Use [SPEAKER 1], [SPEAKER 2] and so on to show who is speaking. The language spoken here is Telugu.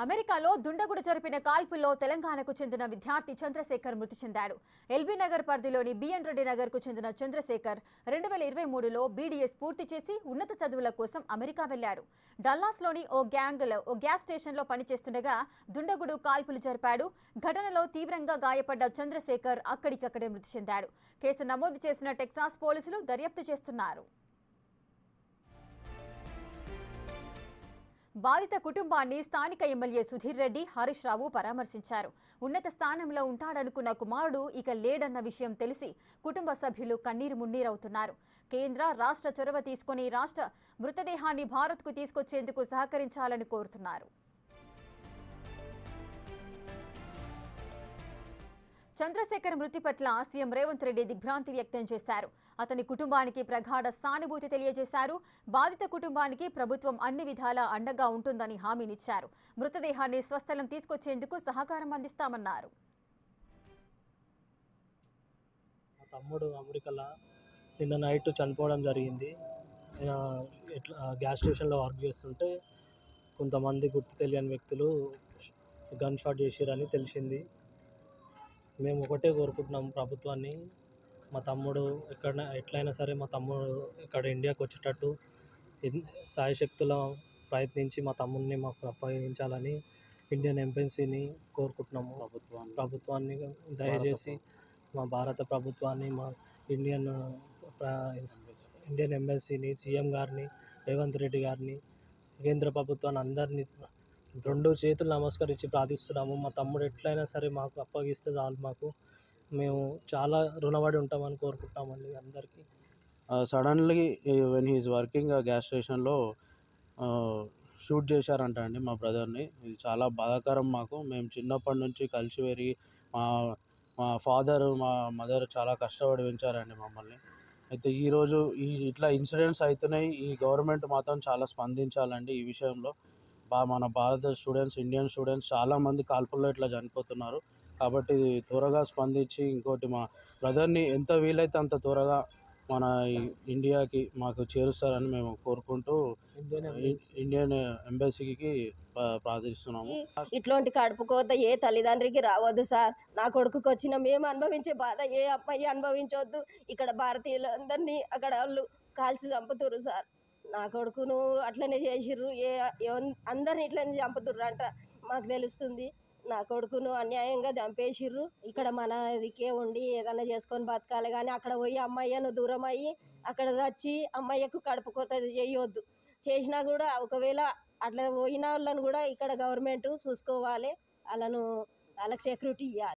[SPEAKER 1] అమెరికాలో దుండగుడు జరిపిన కాల్పుల్లో తెలంగాణకు చెందిన విద్యార్థి చంద్రశేఖర్ మృతి చెందాడు. ఎల్బీ నగర్ పరిధిలోని బిఎన్ రెడ్డి నగర్ కు చెందిన చంద్రశేఖర్ 2023లో బీడీఎస్ పూర్తి చేసి ఉన్నత చదువుల కోసం అమెరికా వెళ్లాడు. డల్లాస్లోని ఓ గ్యాస్ స్టేషన్లో పనిచేస్తుండగా దుండగుడు కాల్పులు జరిపాడు. ఘటనలో తీవ్రంగా గాయపడ్డ చంద్రశేఖర్ అక్కడికక్కడే మృతి చెందాడు. కేసు నమోదు చేసిన టెక్సాస్ పోలీసులు దర్యాప్తు చేస్తున్నారు. బాధిత కుటుంబాన్ని స్థానిక ఎమ్మెల్యే సుధీర్ రెడ్డి, హరీష్ రావు పరామర్శించారు. ఉన్నత స్థానంలో ఉంటాడనుకున్న కుమారుడు ఇక లేడన్న విషయం తెలిసి కుటుంబ సభ్యులు కన్నీరు మున్నీరవుతున్నారు. కేంద్ర, రాష్ట్ర చొరవ తీసుకుని రాష్ట్ర మృతదేహాన్ని భారత్కు తీసుకొచ్చేందుకు సహకరించాలని కోరుతున్నారు. చంద్రశేఖర్ మృతి పట్ల సీఎం రేవంత్ రెడ్డి దిగ్భ్రాంతి వ్యక్తం చేశారు. అతని కుటుంబానికి ప్రగాఢ సానుభూతి తెలియజేశారు. బాధిత కుటుంబానికి ప్రభుత్వం అన్ని విధాలా అండగా ఉంటుందని హామీనిచ్చారు. మృతదేహాన్ని స్వస్థలం తీసుకొచ్చేందుకు సహకారం అందిస్తామన్నారు.
[SPEAKER 2] మా తమ్ముడు అమెరికాలో నిన్న నైట్ చనిపోవడం జరిగింది. గ్యాస్ స్టేషన్లో వర్క్ చేస్తుంటే కొంతమంది గుర్తు తెలియని వ్యక్తులు గన్ షాట్ చేసిరని తెలిసింది. మేము ఒకటే కోరుకుంటున్నాము ప్రభుత్వాన్ని, మా తమ్ముడు ఎట్లయినా సరే మా తమ్ముడు ఇక్కడ ఇండియాకి వచ్చేటట్టు సాయశక్తుల ప్రయత్నించి మా తమ్ముడిని మాకు అప్పగించాలని ఇండియన్ ఎంబసీని కోరుకుంటున్నాము. ప్రభుత్వాన్ని దయచేసి మా భారత ప్రభుత్వాన్ని, మా ఇండియన్ ఎంబసీని, సీఎం గారిని, రేవంత్ రెడ్డి గారిని, కేంద్ర ప్రభుత్వాన్ని అందరినీ రెండు చేతులు నమస్కరించి ప్రార్థిస్తున్నాము. మా తమ్ముడు ఎట్లయినా సరే మాకు అప్పగిస్తే చాలు, మేము చాలా రుణపడి ఉంటామని కోరుకుంటామండి అందరికీ.
[SPEAKER 3] సడన్లీ వెన్ హీఈస్ వర్కింగ్ ఆ గ్యాస్ స్టేషన్లో షూట్ చేశారంట అండి మా బ్రదర్ని. ఇది చాలా బాధాకరం మాకు. మేము చిన్నప్పటి నుంచి కలిసి పెరిగి మా ఫాదర్, మా మదర్ చాలా కష్టపడి పెంచారండి మమ్మల్ని. అయితే ఈరోజు ఇట్లా ఇన్సిడెంట్స్ అవుతున్నాయి. ఈ గవర్నమెంట్ మాత్రం చాలా స్పందించాలండి ఈ విషయంలో. మన భారత స్టూడెంట్స్, ఇండియన్ స్టూడెంట్స్ చాలామంది కాల్పుల్లో ఇట్లా చనిపోతున్నారు. కాబట్టి త్వరగా స్పందించి ఇంకోటి మా బ్రదర్ని ఎంత వీలైతే అంత త్వరగా మన ఇండియాకి మాకు చేరుస్తారని మేము కోరుకుంటూ ఇండియన్ ఎంబసీకి ప్రార్థిస్తున్నాము.
[SPEAKER 4] ఇట్లాంటి కడుపుకోత ఏ తల్లిదండ్రికి రావద్దు సార్. నా కొడుకుకి వచ్చిన మేము అనుభవించే బాధ ఏ అమ్మాయి అనుభవించవద్దు. ఇక్కడ భారతీయులందరినీ అక్కడ వాళ్ళు కాల్చి చంపుతుర్రు సార్. నా కొడుకును అట్లనే చేసిర్రు, అందరిని ఇట్లనే చంపుతుర్రు అంట మాకు తెలుస్తుంది. నా కొడుకును అన్యాయంగా చంపేసిర్రు. ఇక్కడ మన దిక్కే ఉండి ఏదైనా చేసుకొని బతకాలి, కానీ అక్కడ పోయి అమ్మయ్యను దూరం అయ్యి అక్కడ వచ్చి అమ్మయ్యకు కడుపుకోత చేయొద్దు. చేసినా కూడా ఒకవేళ అట్లా పోయిన వాళ్ళని కూడా ఇక్కడ గవర్నమెంట్ చూసుకోవాలి, వాళ్ళకు సెక్యూరిటీ ఇవ్వాలి.